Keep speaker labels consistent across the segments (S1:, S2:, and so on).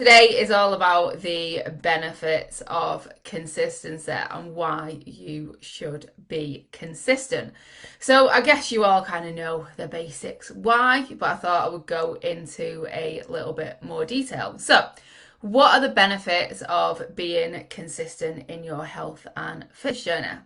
S1: Today is all about the benefits of consistency and why you should be consistent. So, I guess you all kind of know the basics why, but I thought I would go into a little bit more detail. So, what are the benefits of being consistent in your health and fitness journey?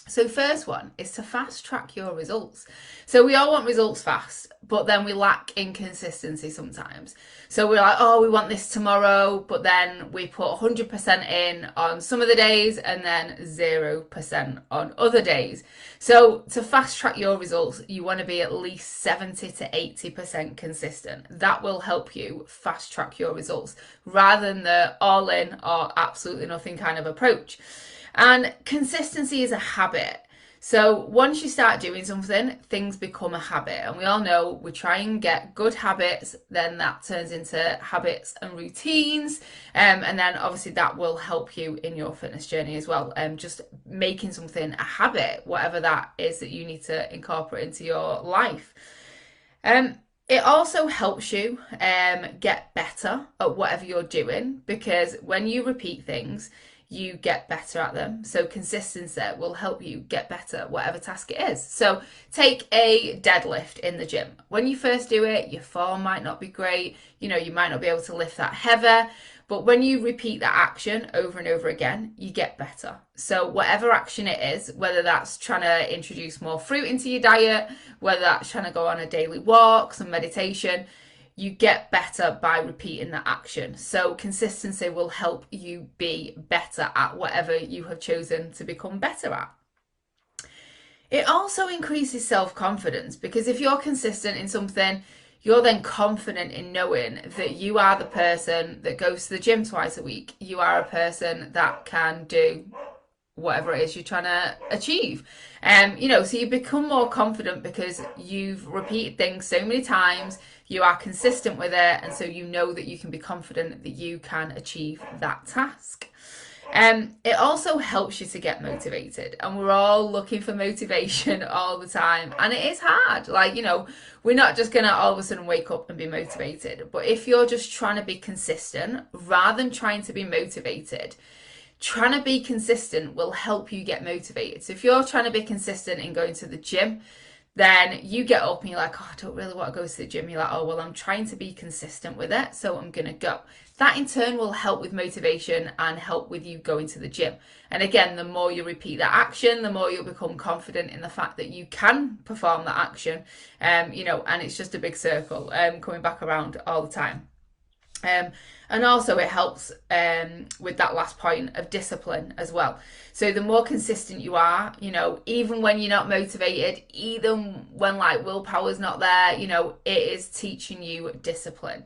S1: So, first one is to fast track your results. So, we all want results fast, but then we lack inconsistency sometimes. So, we're like, oh, we want this tomorrow, but then we put 100% in on some of the days and then 0% on other days. So, to fast track your results, you want to be at least 70 to 80% consistent. That will help you fast track your results rather than the all in or absolutely nothing kind of approach. And consistency is a habit. So once you start doing something, things become a habit. And we all know we try and get good habits, then that turns into habits and routines. And then obviously that will help you in your fitness journey as well. Just making something a habit, whatever that is that you need to incorporate into your life. It also helps you get better at whatever you're doing because when you repeat things, you get better at them. So consistency will help you get better at whatever task it is. So take a deadlift in the gym. When you first do it, your form might not be great. You might not be able to lift that heavy. But when you repeat that action over and over again, you get better. So whatever action it is, whether that's trying to introduce more fruit into your diet, whether that's trying to go on a daily walk, some meditation, you get better by repeating that action. So consistency will help you be better at whatever you have chosen to become better at. It also increases self-confidence because if you're consistent in something, you're then confident in knowing that you are the person that goes to the gym twice a week. You are a person that can do whatever it is you're trying to achieve. So you become more confident because you've repeated things so many times, you are consistent with it, and so you know that you can be confident that you can achieve that task. It also helps you to get motivated, and we're all looking for motivation all the time, and it is hard. We're not just gonna all of a sudden wake up and be motivated, but if you're just trying to be consistent rather than trying to be motivated, trying to be consistent will help you get motivated. So if you're trying to be consistent in going to the gym, then you get up and you're like, oh, I don't really want to go to the gym. You're like, oh, well, I'm trying to be consistent with it, so I'm going to go. That in turn will help with motivation and help with you going to the gym. And again, the more you repeat that action, the more you'll become confident in the fact that you can perform that action. And it's just a big circle coming back around all the time. And also it helps with that last point of discipline as well. So the more consistent you are, even when you're not motivated, even when willpower's not there, it is teaching you discipline.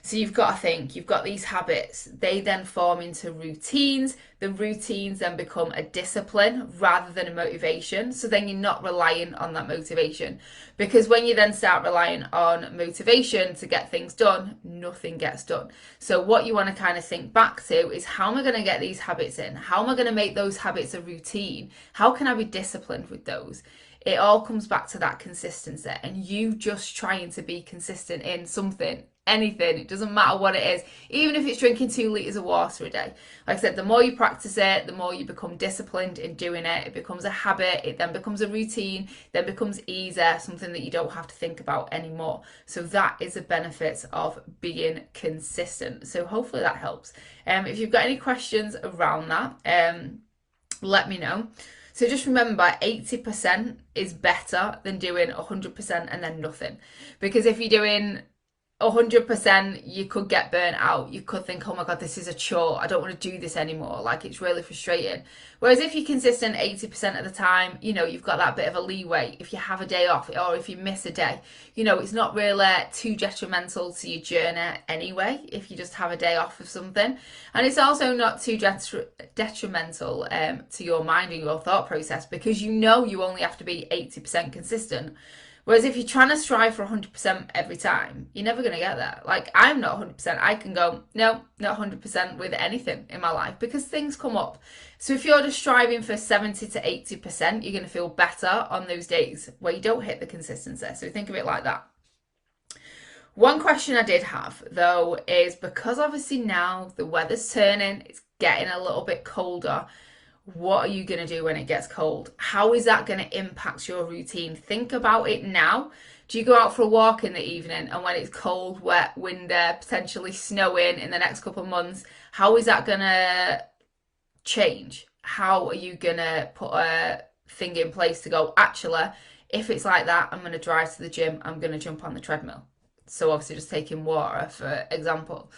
S1: So you've got to think, you've got these habits, they then form into routines. The routines then become a discipline rather than a motivation. So then you're not relying on that motivation. Because when you then start relying on motivation to get things done, nothing gets done. So what you want to kind of think back to is, how am I going to get these habits in? How am I going to make those habits a routine? How can I be disciplined with those? It all comes back to that consistency and you just trying to be consistent in something, anything. It doesn't matter what it is, even if it's drinking 2 litres of water a day. Like I said, the more you practice it, the more you become disciplined in doing it. It becomes a habit, it then becomes a routine, then becomes easier, something that you don't have to think about anymore. So that is a benefit of being consistent. So hopefully that helps. If you've got any questions around that, let me know. So just remember, 80% is better than doing 100% and then nothing. Because if you're doing 100%, you could get burnt out. You could think, oh my God, this is a chore. I don't want to do this anymore. It's really frustrating. Whereas if you're consistent 80% of the time, you've got that bit of a leeway. If you have a day off or if you miss a day, it's not really too detrimental to your journey anyway, if you just have a day off of something. And it's also not too detrimental to your mind and your thought process because you only have to be 80% consistent. Whereas if you're trying to strive for 100% every time, you're never going to get there. I'm not 100%. I can go, no, not 100% with anything in my life because things come up. So if you're just striving for 70 to 80%, you're going to feel better on those days where you don't hit the consistency. So think of it like that. One question I did have though is because obviously now the weather's turning, it's getting a little bit colder. What are you going to do when it gets cold? How is that going to impact your routine? Think about it now. Do you go out for a walk in the evening and when it's cold, wet, windy, potentially snowing in the next couple of months, how is that going to change? How are you going to put a thing in place to go, actually, if it's like that, I'm going to drive to the gym, I'm going to jump on the treadmill. So obviously just taking water for example.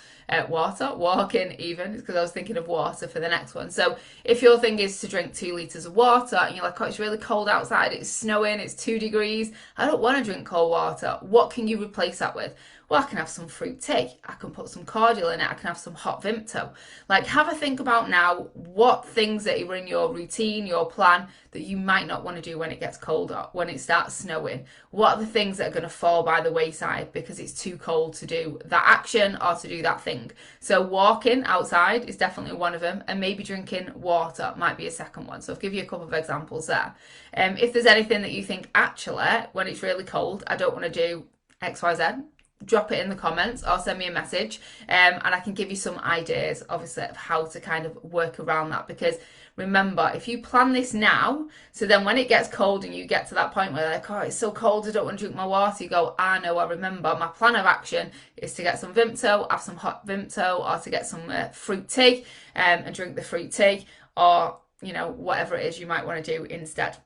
S1: Walking even, because I was thinking of water for the next one. So if your thing is to drink 2 litres of water and you're like, oh, it's really cold outside, it's snowing, it's 2 degrees, I don't want to drink cold water. What can you replace that with? Well, I can have some fruit tea. I can put some cordial in it. I can have some hot Vimto. Like, have a think about now what things that are in your routine, your plan, that you might not want to do when it gets colder, when it starts snowing. What are the things that are going to fall by the wayside because it's too cold to do that action or to do that thing? So, walking outside is definitely one of them, and maybe drinking water might be a second one. So, I'll give you a couple of examples there. If there's anything that you think, actually, when it's really cold, I don't want to do XYZ, drop it in the comments or send me a message, and I can give you some ideas obviously of how to kind of work around that. Because remember, if you plan this now, so then when it gets cold and you get to that point where like, oh, it's so cold, I don't want to drink my water, you go, ah, no, I remember my plan of action is to get some Vimto, have some hot Vimto, or to get some fruit tea, and drink the fruit tea, or whatever it is you might want to do instead.